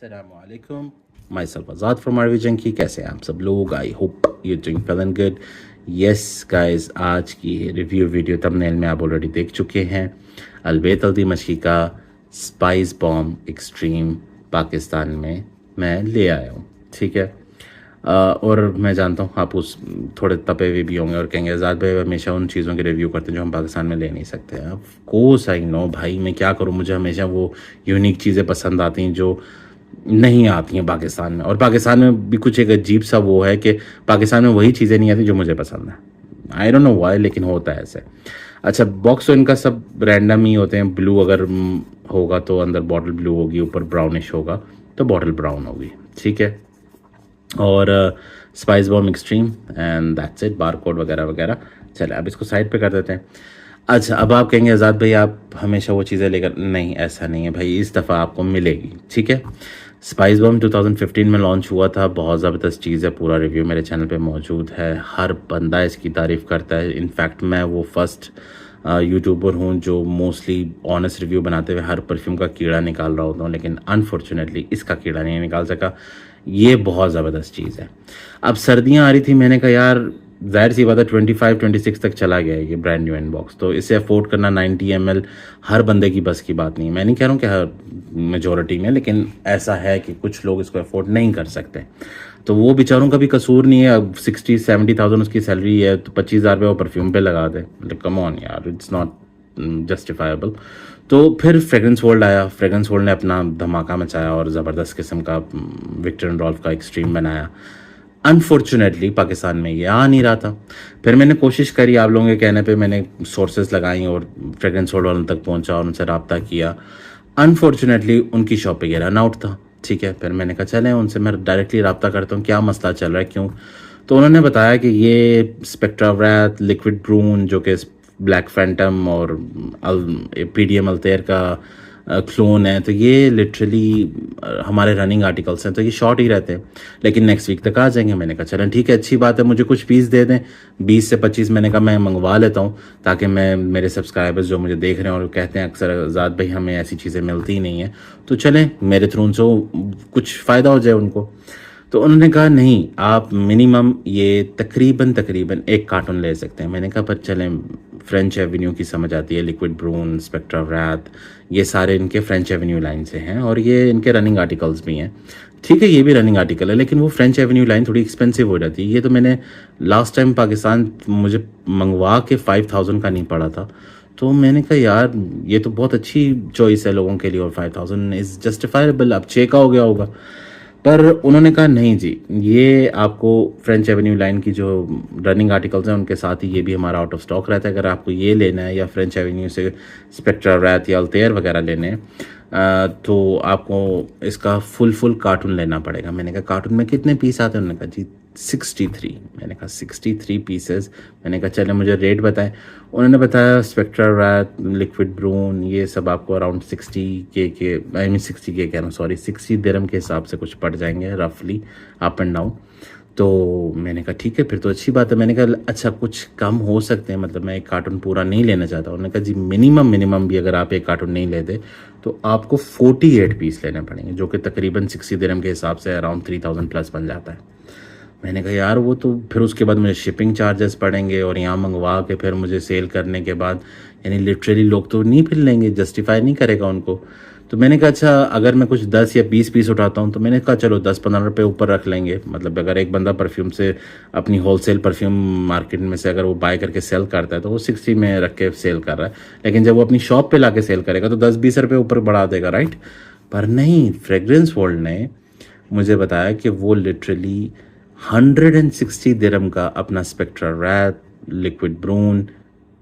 Assalamualaikum. Myself Azad from RV Junkie. कैसे हैं आप सब लोग? I hope you doing feeling good. Yes guys, आज की रिव्यू वीडियो थंबनेल में आप ऑलरेडी देख चुके हैं। अलबेत हल्दी मछली का स्पाइस बॉम्ब एक्सट्रीम पाकिस्तान में मैं ले आया हूँ, ठीक है। और मैं जानता हूँ आप उस थोड़े तपे हुए भी होंगे और कहेंगे आज़ाद भाई हमेशा उन चीज़ों की रिव्यू करते हैं जो हम पाकिस्तान में ले नहीं सकते हैं। ऑफ कोर्स आई नो भाई, मैं क्या करूँ, मुझे हमेशा वो यूनिक चीज़ें पसंद आती हैं जो नहीं आती हैं पाकिस्तान में। और पाकिस्तान में भी कुछ एक अजीब सा वो है कि पाकिस्तान में वही चीज़ें नहीं आती जो मुझे पसंद है। आई डोंट नो व्हाई, लेकिन होता है ऐसे। अच्छा, बॉक्स तो इनका सब रैंडम ही होते हैं। ब्लू अगर होगा तो अंदर बॉटल ब्लू होगी, ऊपर ब्राउनिश होगा तो बॉटल ब्राउन होगी, ठीक है। और spice bomb extreme and that's it, bar code वगैरह वगैरह। चले अब इसको साइड पे कर देते हैं। अच्छा, अब आप कहेंगे आज़ाद भाई आप हमेशा वो चीज़ें लेकर, नहीं ऐसा नहीं है भाई, इस दफ़ा आपको मिलेगी, ठीक है। स्पाइस बॉम्ब 2015 में लॉन्च हुआ था, बहुत ज़बरदस्त चीज़ है। पूरा रिव्यू मेरे चैनल पे मौजूद है, हर बंदा इसकी तारीफ़ करता है। इनफैक्ट मैं वो फर्स्ट यूट्यूबर हूँ जो मोस्टली ऑनेस्ट रिव्यू बनाते हुए हर परफ्यूम का कीड़ा निकाल रहा होता हूँ, लेकिन अनफॉर्चुनेटली इसका कीड़ा नहीं निकाल सका। ये बहुत ज़बरदस्त चीज़ है। अब सर्दियाँ आ रही थी, मैंने कहा यार ज़ाहिर सी बात है 25-26 तक चला गया है ये ब्रांड न्यू इनबॉक्स, तो इसे अफोर्ड करना 90 ml हर बंदे की बस की बात नहीं है। मैं नहीं कह रहा हूँ कि हर मेजोरिटी में, लेकिन ऐसा है कि कुछ लोग इसको अफोर्ड नहीं कर सकते। तो वो बेचारों का भी कसूर नहीं है। अब 60-70,000 उसकी सैलरी है तो 25,000 रुपये वो परफ्यूम पे लगा दे, मतलब कम ऑन यार, इट्स नॉट जस्टिफाइबल। तो फिर फ्रेगरेंस वर्ल्ड आया, फ्रेगरेंस वर्ल्ड ने अपना धमाका मचाया और ज़बरदस्त किस्म का विक्टर एंड रॉल्फ का एक्सट्रीम बनाया। अनफॉर्चुनेटली पाकिस्तान में ये आ नहीं रहा था। फिर मैंने कोशिश करी, आप लोगों के कहने पे मैंने सोर्सेज लगाई और फ्रेगरेंस वर्ल्ड वालों तक पहुंचा और उनसे रब्ता किया। अनफॉर्चुनेटली उनकी शॉप पे ये रन आउट था, ठीक है। फिर मैंने कहा चलें उनसे मैं डायरेक्टली रब्ता करता हूँ, क्या मसला चल रहा है, क्यों। तो उन्होंने बताया कि ये स्पेक्ट्रा रैथ, लिक्विड ब्रून जो कि ब्लैक फैंटम और PDM अल्तेर का क्लोन है, तो ये लिटरली हमारे रनिंग आर्टिकल्स हैं, तो ये शॉर्ट ही रहते हैं, लेकिन नेक्स्ट वीक तक आ जाएंगे। मैंने कहा चलें ठीक है, अच्छी बात है, मुझे कुछ पीस दे दें, 20 से 25। मैंने कहा मैं मंगवा लेता हूँ ताकि मैं मेरे सब्सक्राइबर्स जो मुझे देख रहे हैं और कहते हैं अक्सर आज़ाद भाई हमें ऐसी चीज़ें मिलती ही नहीं हैं, तो चलें मेरे थ्रू उनसे कुछ फ़ायदा हो जाए उनको। तो उन्होंने कहा नहीं, आप मिनिमम ये तकरीबन एक कार्टून ले सकते हैं। मैंने कहा पर चलें, फ्रेंच एवेन्यू की समझ आती है, लिक्विड ब्रून, स्पेक्ट्रा रैथ, ये सारे इनके फ्रेंच एवेन्यू लाइन से हैं और ये इनके रनिंग आर्टिकल्स भी हैं, ठीक है। ये भी रनिंग आर्टिकल है, लेकिन वो फ्रेंच एवेन्यू लाइन थोड़ी एक्सपेंसिव हो जाती है। ये तो मैंने लास्ट टाइम पाकिस्तान मुझे मंगवा के 5,000 का नहीं पड़ा था, तो मैंने कहा यार ये तो बहुत अच्छी चॉइस है लोगों के लिए और 5,000 इज़ जस्टिफाइबल। अब चेक हो गया होगा, पर उन्होंने कहा नहीं जी, ये आपको फ्रेंच एवेन्यू लाइन की जो रनिंग आर्टिकल्स हैं उनके साथ ही ये भी हमारा आउट ऑफ स्टॉक रहता है। अगर आपको ये लेना है या फ्रेंच एवेन्यू से स्पेक्ट्रा रैथ या अल्तेयर वगैरह लेने हैं तो आपको इसका फुल कार्टून लेना पड़ेगा। मैंने कहा कार्टून में कितने पीस आते हैं? उन्होंने कहा जी 63। मैंने कहा 63 पीसेस। मैंने कहा चले मुझे रेट बताएं। उन्होंने बताया स्पेक्ट्रा रैथ, लिक्विड ब्रून, ये सब आपको around 60K I mean 60K कह रहा हूँ, सॉरी 60 दिरहम के हिसाब से कुछ पड़ जाएंगे रफली अप एंड डाउन। तो मैंने कहा ठीक है फिर तो अच्छी बात है। मैंने कहा अच्छा कुछ कम हो सकते हैं, मतलब मैं एक कार्टून पूरा नहीं लेना चाहता। उन्होंने कहा जी मिनिमम भी अगर आप एक कार्टून नहीं लेते तो आपको 48 पीस लेने पड़ेंगे, जो कि तकरीबन 60 दिरहम के हिसाब से अराउंड 3,000 प्लस बन जाता है। मैंने कहा यार वो तो फिर उसके बाद मुझे शिपिंग चार्जेस पड़ेंगे और यहाँ मंगवा के फिर मुझे सेल करने के बाद, यानी लिटरली लोग तो नहीं फिर लेंगे, जस्टिफाई नहीं करेगा उनको। तो मैंने कहा अच्छा अगर मैं कुछ 10 या 20 पीस उठाता हूँ, तो मैंने कहा चलो 10-15 रुपये ऊपर रख लेंगे। मतलब अगर एक बंदा परफ्यूम से अपनी होलसेल परफ्यूम मार्केट में से अगर वो बाय करके सेल करता है तो वो 60 में रख के सेल कर रहा है, लेकिन जब वो अपनी शॉप पे ला के सेल करेगा तो 10-20 रुपये ऊपर बढ़ा देगा, राइट। पर नहीं, फ्रेग्रेंस वर्ल्ड ने मुझे बताया कि वो लिटरली 160 दिरहम का अपना Spectra Wraith, liquid Brun,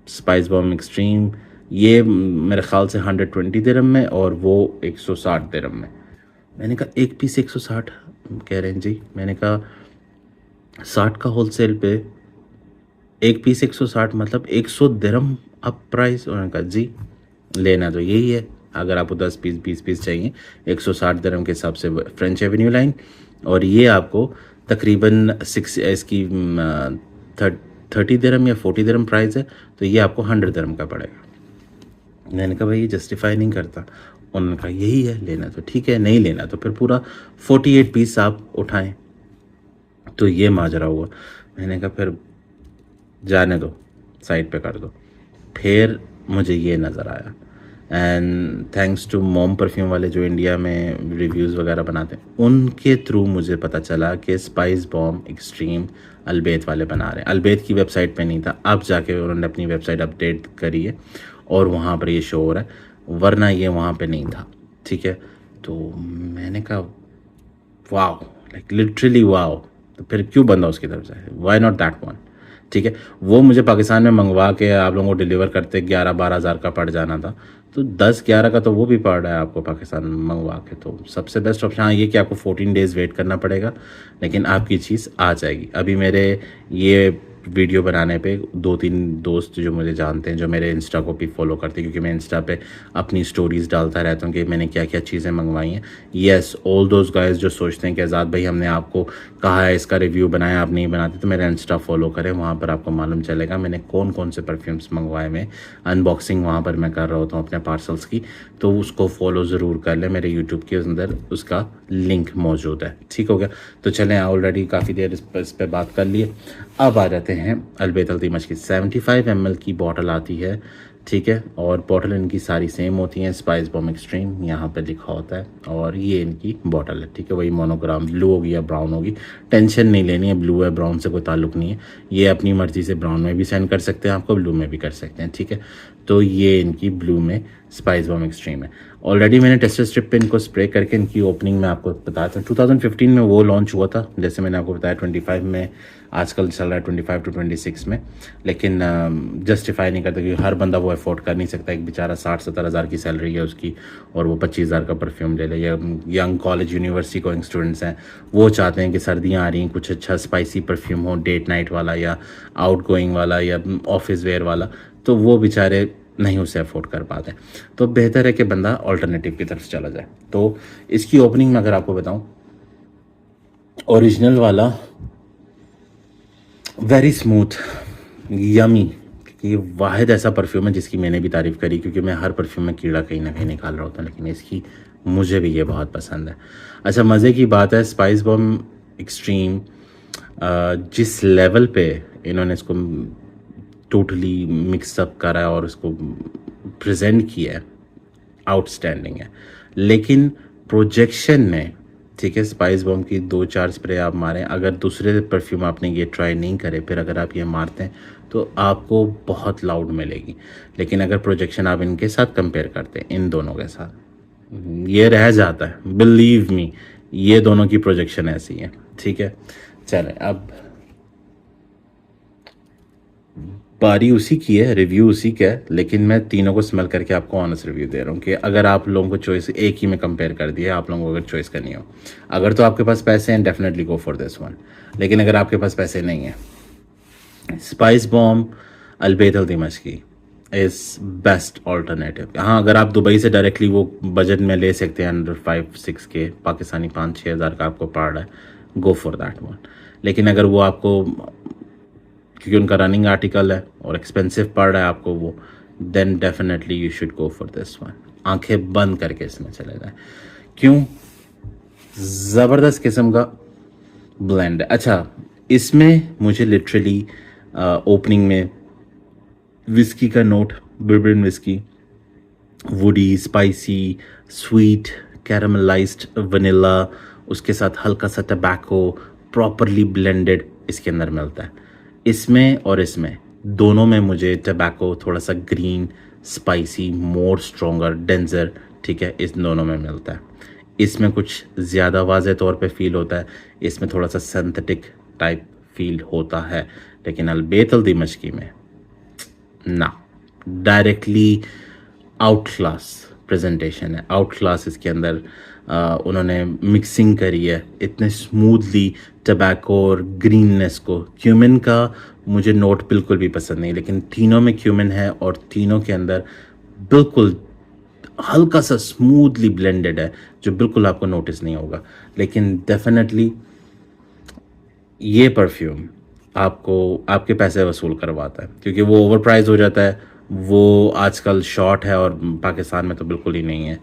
spice bomb extreme, ये मेरे ख्याल से 120 दिरहम में और वो 160 दिरहम में। मैंने कहा एक पीस 160 कह रहे हैं जी। मैंने कहा 60 का होलसेल पे एक पीस 160 मतलब 100 दिरहम अप प्राइस। उन्होंने कहा जी लेना तो यही है, अगर आपको 10 पीस 20 पीस चाहिए 160 दिरहम के हिसाब से फ्रेंच एवेन्यू लाइन, और ये आपको तकरीबन 6 इसकी 30 दिरहम या 40 दिरहम प्राइस है, तो ये आपको 100 दिरहम का पड़ेगा। मैंने कहा भाई ये जस्टिफाई नहीं करता। उन्होंने कहा यही है, लेना तो ठीक है, नहीं लेना तो फिर पूरा 48 पीस आप उठाएं। तो ये माजरा हुआ। मैंने कहा फिर जाने दो, साइड पे कर दो। फिर मुझे ये नज़र आया, and thanks to mom perfume वाले जो इंडिया में रिव्यूज़ वगैरह बनाते हैं, उनके थ्रू मुझे पता चला कि स्पाइस बॉम्ब एक्सट्रीम अलबेत वाले बना रहे हैं। अलबेत की वेबसाइट पे नहीं था, अब जाके उन्होंने अपनी वेबसाइट अपडेट करी है और वहाँ पर ये शो हो रहा है, वरना ये वहाँ पे नहीं था। ठीक है, तो मैंने कहा वाओ, लाइक लिटरली वाओ। तो फिर क्यों बंदा उसकी तरफ से, वाई नॉट दैट वन। ठीक है, वो मुझे पाकिस्तान में मंगवा के आप लोगों को डिलीवर करते 11-12 हज़ार का पड़ जाना था, तो 10-11 का तो वो भी पड़ रहा है आपको पाकिस्तान में मंगवा के। तो सबसे बेस्ट ऑप्शन हाँ ये कि आपको 14 डेज़ वेट करना पड़ेगा, लेकिन आपकी चीज़ आ जाएगी। अभी मेरे ये वीडियो बनाने पे 2-3 दोस्त जो मुझे जानते हैं, जो मेरे इंस्टा को भी फॉलो करते हैं, क्योंकि मैं इंस्टा पे अपनी स्टोरीज़ डालता रहता हूँ कि मैंने क्या क्या चीज़ें मंगवाई हैं। येस, ऑल दोज गाइज जो सोचते हैं कि आज़ाद भाई हमने आपको कहा है इसका रिव्यू बनाया, आप नहीं बनाते, तो मेरा इंस्टा फॉलो करें, वहाँ पर आपको मालूम चलेगा मैंने कौन कौन से परफ्यूम्स मंगवाए में। अनबॉक्सिंग वहाँ पर मैं कर रहा होता हूँ अपने पार्सल्स की, तो उसको फॉलो ज़रूर कर लें। मेरे यूट्यूब के अंदर उसका लिंक मौजूद है। ठीक हो गया, तो चलें, ऑलरेडी काफ़ी देर इस पर बात कर लिए। अब आ जाते हैं अलबेत अल्तीमश की 75 ml की बॉटल आती है। ठीक है, और बॉटल इनकी सारी सेम होती हैं, स्पाइस बॉम्ब एक्सट्रीम यहाँ पे लिखा होता है, और ये इनकी बॉटल है। ठीक है, वही मोनोग्राम, ब्लू होगी या ब्राउन होगी, टेंशन नहीं लेनी है, ब्लू है ब्राउन से कोई ताल्लुक नहीं है। ये अपनी मर्ज़ी से ब्राउन में भी सेंड कर सकते हैं आपको, ब्लू में भी कर सकते हैं। ठीक है, तो ये इनकी ब्लू में स्पाइस बॉम्ब एक्सट्रीम है। ऑलरेडी मैंने टेस्टर स्ट्रिप पे इनको स्प्रे करके इनकी ओपनिंग में आपको बताया था। 2015 में वो लॉन्च हुआ था, जैसे मैंने आपको बताया 25 में, आजकल चल रहा है 25 to 26 में, लेकिन जस्टिफाई नहीं करता, क्योंकि हर बंदा वो अफोर्ड कर नहीं सकता। एक बेचारा 60-70 हज़ार की सैलरी है उसकी, और वो 25 हज़ार का परफ्यूम ले ले। या young college university going students हैं, वो चाहते हैं कि सर्दियाँ आ रही हैं, कुछ अच्छा स्पाइसी परफ्यूम हो, डेट नाइट वाला या आउट गोइंग वाला या ऑफिस वेयर वाला, तो वो बेचारे नहीं उसे अफोर्ड कर पाते। तो बेहतर है कि बंदा ऑल्टरनेटिव की तरफ चला जाए। तो इसकी ओपनिंग में अगर आपको बताऊं, ओरिजिनल वाला वेरी स्मूथ, यमी, ये वाहिद ऐसा परफ्यूम है जिसकी मैंने भी तारीफ़ करी, क्योंकि मैं हर परफ्यूम में कीड़ा कहीं ना कहीं निकाल रहा होता, लेकिन इसकी मुझे भी ये बहुत पसंद है। अच्छा, मज़े की बात है, स्पाइस बॉम्ब एक्सट्रीम जिस लेवल पे इन्होंने इसको टोटली मिक्सअप करा है और उसको प्रेजेंट किया है, आउटस्टैंडिंग है। लेकिन प्रोजेक्शन में, ठीक है, स्पाइस बॉम्ब की 2-4 स्प्रे आप मारें, अगर दूसरे परफ्यूम आपने ये ट्राई नहीं करे, फिर अगर आप ये मारते हैं तो आपको बहुत लाउड मिलेगी। लेकिन अगर प्रोजेक्शन आप इनके साथ कंपेयर करते हैं, इन दोनों के साथ, ये रह जाता है, बिलीव मी, ये दोनों की प्रोजेक्शन ऐसी है। ठीक है, चलें, अब बारी उसी की है, रिव्यू उसी का है, लेकिन मैं तीनों को स्मेल करके आपको ऑनेस्ट रिव्यू दे रहा हूँ कि अगर आप लोगों को चॉइस एक ही में कंपेयर कर दिया, आप लोगों को अगर चॉइस करनी हो, अगर तो आपके पास पैसे हैं, definitely go for this one. लेकिन अगर आपके पास पैसे नहीं हैं, स्पाइस बॉम्ब अलबेत अल्तीमश की इज़ बेस्ट ऑल्टरनेटिव। हाँ, अगर आप दुबई से डायरेक्टली वो बजट में ले सकते हैं, अंडर 5-6 के पाकिस्तानी 5-6 हज़ार का आपको पड़ रहा है, गो फॉर दैट वन। लेकिन अगर वो आपको, क्योंकि उनका रनिंग आर्टिकल है और एक्सपेंसिव पड़ रहा है आपको वो, then definitely you should go for this one. आंखें बंद करके इसमें चले जाए। क्यों? ज़बरदस्त किस्म का ब्लेंड है। अच्छा, इसमें मुझे लिटरली ओपनिंग में विस्की का note, bourbon whisky, woody, spicy, sweet, caramelised vanilla, उसके साथ हल्का सा टबैको, प्रॉपरली ब्लेंडेड इसके अंदर मिलता है। इसमें और इसमें दोनों में मुझे टबैको थोड़ा सा ग्रीन, स्पाइसी, मोर स्ट्रोंगर, डेंजर, ठीक है, इस दोनों में मिलता है। इसमें कुछ ज़्यादा वाज़े तौर पे फील होता है, इसमें थोड़ा सा सिंथेटिक टाइप फील होता है। लेकिन अलबेत अल्तीमशकी में ना, डायरेक्टली आउट क्लास प्रेजेंटेशन है, आउट क्लास इसके अंदर उन्होंने मिक्सिंग करी है इतने स्मूथली टबैको और ग्रीननेस को। क्यूमिन का मुझे नोट बिल्कुल भी पसंद नहीं, लेकिन तीनों में क्यूमिन है और तीनों के अंदर बिल्कुल हल्का सा स्मूथली ब्लेंडेड है, जो बिल्कुल आपको नोटिस नहीं होगा। लेकिन डेफिनेटली ये परफ्यूम आपको आपके पैसे वसूल करवाता है, क्योंकि वो ओवर प्राइस हो जाता है, वो आजकल शॉर्ट है और पाकिस्तान में तो बिल्कुल ही नहीं है।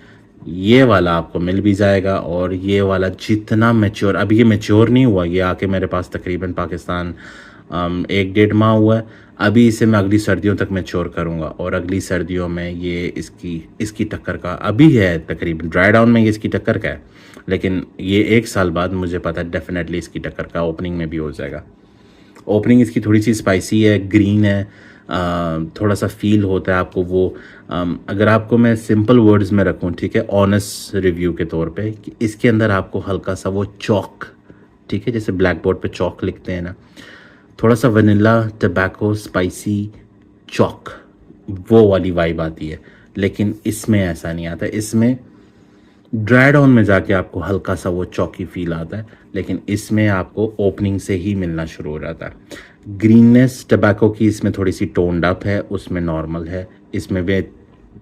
ये वाला आपको मिल भी जाएगा। और ये वाला जितना मैच्योर, अभी ये मैच्योर नहीं हुआ, ये आके मेरे पास तकरीबन पाकिस्तान 1 डेढ़ माह हुआ है। अभी इसे मैं अगली सर्दियों तक मैच्योर करूँगा और अगली सर्दियों में ये इसकी टक्कर का अभी है, तकरीबन ड्राई डाउन में ये इसकी टक्कर का है, लेकिन ये 1 साल बाद मुझे पता है डेफिनेटली इसकी टक्कर का ओपनिंग में भी हो जाएगा। ओपनिंग इसकी थोड़ी सी स्पाइसी है, ग्रीन है, थोड़ा सा फील होता है आपको वो। अगर आपको मैं सिंपल वर्ड्स में रखूं, ठीक है, ऑनेस्ट रिव्यू के तौर पे, कि इसके अंदर आपको हल्का सा वो चॉक, ठीक है, जैसे ब्लैक बोर्ड पे चॉक लिखते हैं ना, थोड़ा सा वनीला टबैको स्पाइसी चॉक, वो वाली वाइब आती है। लेकिन इसमें ऐसा नहीं आता, इसमें ड्राई डाउन में जाके आपको हल्का सा वो चौकी फील आता है, लेकिन इसमें आपको ओपनिंग से ही मिलना शुरू हो जाता है। ग्रीननेस टबैको की इसमें थोड़ी सी टोन्ड अप है, उसमें नॉर्मल है, इसमें भी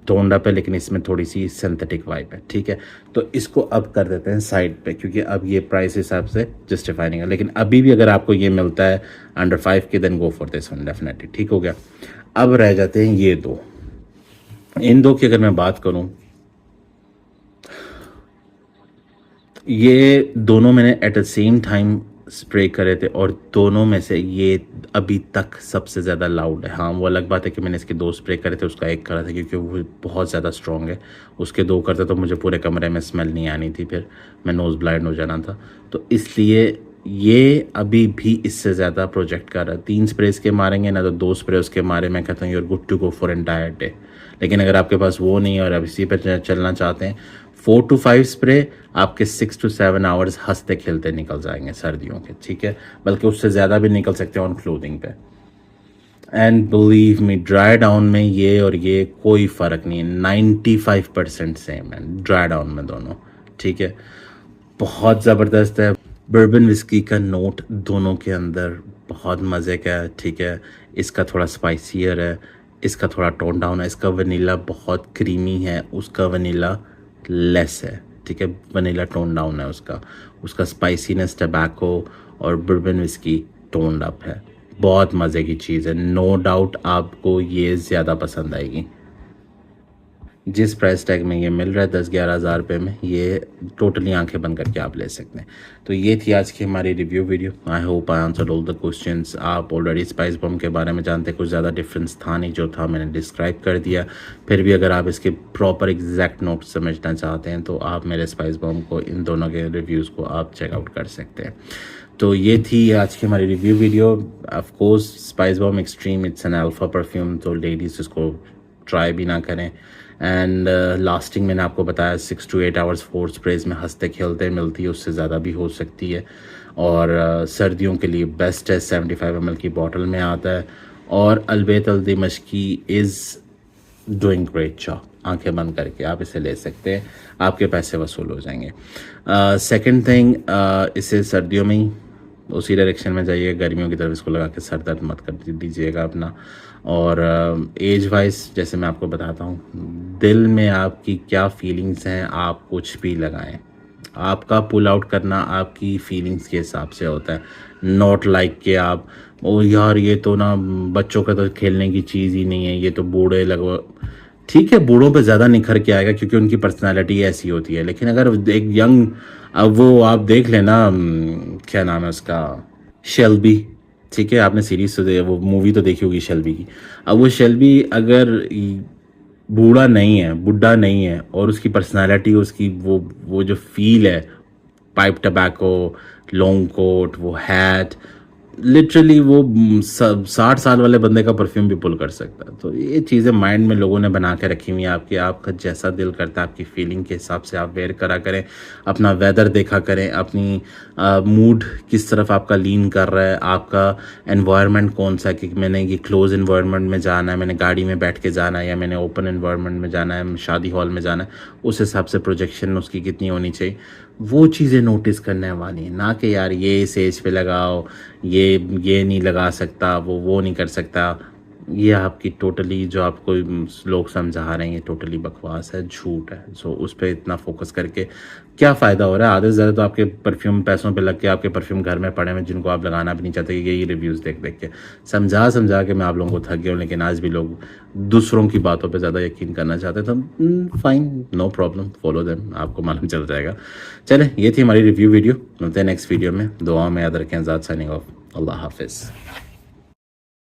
टोन्ड अप है, लेकिन इसमें थोड़ी सी सिंथेटिक वाइब है, ठीक है। तो इसको अब कर देते हैं साइड पे, क्योंकि अब ये प्राइस हिसाब से जस्टिफाई नहीं है। लेकिन अभी भी अगर आपको ये मिलता है अंडर 5 के, then go for this one definitely, ठीक हो गया। अब रह जाते हैं ये दो। इन दो की अगर मैं बात करूँ, ये दोनों मैंने at the same time spray करे थे और दोनों में से ये अभी तक सबसे ज़्यादा लाउड है। हाँ, वो अलग बात है कि मैंने इसके 2 स्प्रे करे थे, उसका 1 करा था क्योंकि वो बहुत ज़्यादा स्ट्रॉन्ग है। उसके 2 करते तो मुझे पूरे कमरे में स्मेल नहीं आनी थी, फिर मैं नोज़ ब्लाइंड हो जाना था। तो इसलिए ये अभी भी इससे ज़्यादा प्रोजेक्ट कर रहा है। 3 स्प्रे इसके मारेंगे ना, तो 2 स्प्रे उसके मारे, मैं कहता हूँ you're good to go for entire day. लेकिन अगर आपके पास वो नहीं है और आप इसी पर चलना चाहते हैं, 4 to 5 स्प्रे आपके 6 to 7 आवर्स हंसते खेलते निकल जाएंगे सर्दियों के, ठीक है, बल्कि उससे ज़्यादा भी निकल सकते हैं ऑन क्लोथिंग पे। And believe me, dry down में ये और ये कोई फ़र्क नहीं है, 95% सेम है ड्राई डाउन में दोनों, ठीक है। बहुत ज़बरदस्त है। बर्बन विस्की का नोट दोनों के अंदर बहुत मज़े का है, ठीक है। इसका थोड़ा स्पाइसियर है, इसका थोड़ा टोन डाउन है। इसका वनीला बहुत क्रीमी है, उसका वनीला लेस है, ठीक है, वनीला टोन डाउन है उसका। उसका स्पाइसीनेस टबैको और बर्बन विस्की टोन्ड अप है। बहुत मज़े की चीज़ है, नो डाउट आपको ये ज़्यादा पसंद आएगी। जिस प्राइस टैग में ये मिल रहा है 10-11 हज़ार रुपये में, ये टोटली आंखें बंद करके आप ले सकते हैं। तो ये थी आज की हमारी review video. I hope I answered all the questions. आप ऑलरेडी स्पाइस बम के बारे में जानते, कुछ ज़्यादा डिफरेंस था नहीं, जो था मैंने डिस्क्राइब कर दिया। फिर भी अगर आप इसके प्रॉपर एग्जैक्ट नोट्स समझना चाहते हैं तो आप मेरे स्पाइस बम को, इन दोनों के रिव्यूज़ को आप चेकआउट कर सकते हैं। तो ये थी आज की हमारी review video. Of course spice bomb extreme, it's an alpha perfume, तो लेडीज़ इसको ट्राई भी ना करें। एंड लास्टिंग मैंने आपको बताया 6 to 8 आवर्स 4 स्प्रेज में हंसते खेलते मिलती है, उससे ज़्यादा भी हो सकती है। और सर्दियों के लिए बेस्ट है, 75 ml की बॉटल में आता है। और अलबेत अल Dimashqi is doing great job. आंखें बंद करके आप इसे ले सकते हैं, आपके पैसे वसूल हो जाएंगे। सेकंड थिंग, इसे सर्दियों में ही उसी डायरेक्शन में जाइए, गर्मियों की तरफ इसको लगा के सर दर्द मत कर दीजिएगा अपना। और एज वाइज जैसे मैं आपको बताता हूँ, दिल में आपकी क्या फीलिंग्स हैं आप कुछ भी लगाएं, आपका पुल आउट करना आपकी फीलिंग्स के हिसाब से होता है। नॉट लाइक कि आप ओ यार ये तो ना बच्चों का तो खेलने की चीज़ ही नहीं है, ये तो बूढ़े लगो। ठीक है, बूढ़ों पे ज़्यादा निखर के आएगा क्योंकि उनकी पर्सनालिटी ऐसी होती है। लेकिन अगर एक यंग, अब वो आप देख लेना, क्या नाम है उसका, शेल्बी, ठीक है, आपने सीरीज तो वो मूवी तो देखी होगी शेल्बी की। अब वो शेल्बी अगर बूढ़ा नहीं है, बुढ़ा नहीं है, और उसकी पर्सनालिटी, उसकी वो जो फील है, पाइप टबैको, लॉन्ग कोट, वो हैट, लिटरली वो 60 साल वाले बंदे का परफ्यूम भी पुल कर सकता है। तो ये चीज़ें माइंड में लोगों ने बना के रखी हुई हैं आपकी, आपका जैसा दिल करता है आपकी फीलिंग के हिसाब से आप वेयर करा करें। अपना वेदर देखा करें, अपनी मूड किस तरफ आपका लीन कर रहा है, आपका एनवायरनमेंट कौन सा है, कि मैंने ये क्लोज एनवायरनमेंट में जाना है, मैंने गाड़ी में बैठ के जाना है, या मैंने ओपन एनवायरनमेंट में जाना है, शादी हॉल में जाना है, उस हिसाब से प्रोजेक्शन उसकी कितनी होनी चाहिए, वो चीज़ें नोटिस करने वाली हैं। ना कि यार ये इस एज पे लगाओ, ये नहीं लगा सकता, वो नहीं कर सकता। ये आपकी टोटली जो आपको लोग समझा रहे हैं ये टोटली बकवास है, झूठ है। सो उस पर इतना फोकस करके क्या फ़ायदा हो रहा है? आधे से ज़्यादा तो आपके परफ्यूम पैसों पे लग के आपके परफ्यूम घर में पड़े हुए जिनको आप लगाना भी नहीं चाहते, यही रिव्यूज़ देख देख के समझा समझा के मैं आप लोगों को थक गया हूँ। लेकिन आज भी लोग दूसरों की बातों पे ज़्यादा यकीन करना चाहते हैं, तो fine, no problem, follow them, आपको मालूम चल जाएगा। चलें, ये थी हमारी रिव्यू वीडियो। मिलते हैं नेक्स्ट वीडियो में। दुआ में याद रखें। आज़ाद साइनिंग ऑफ। अल्लाह हाफिज़।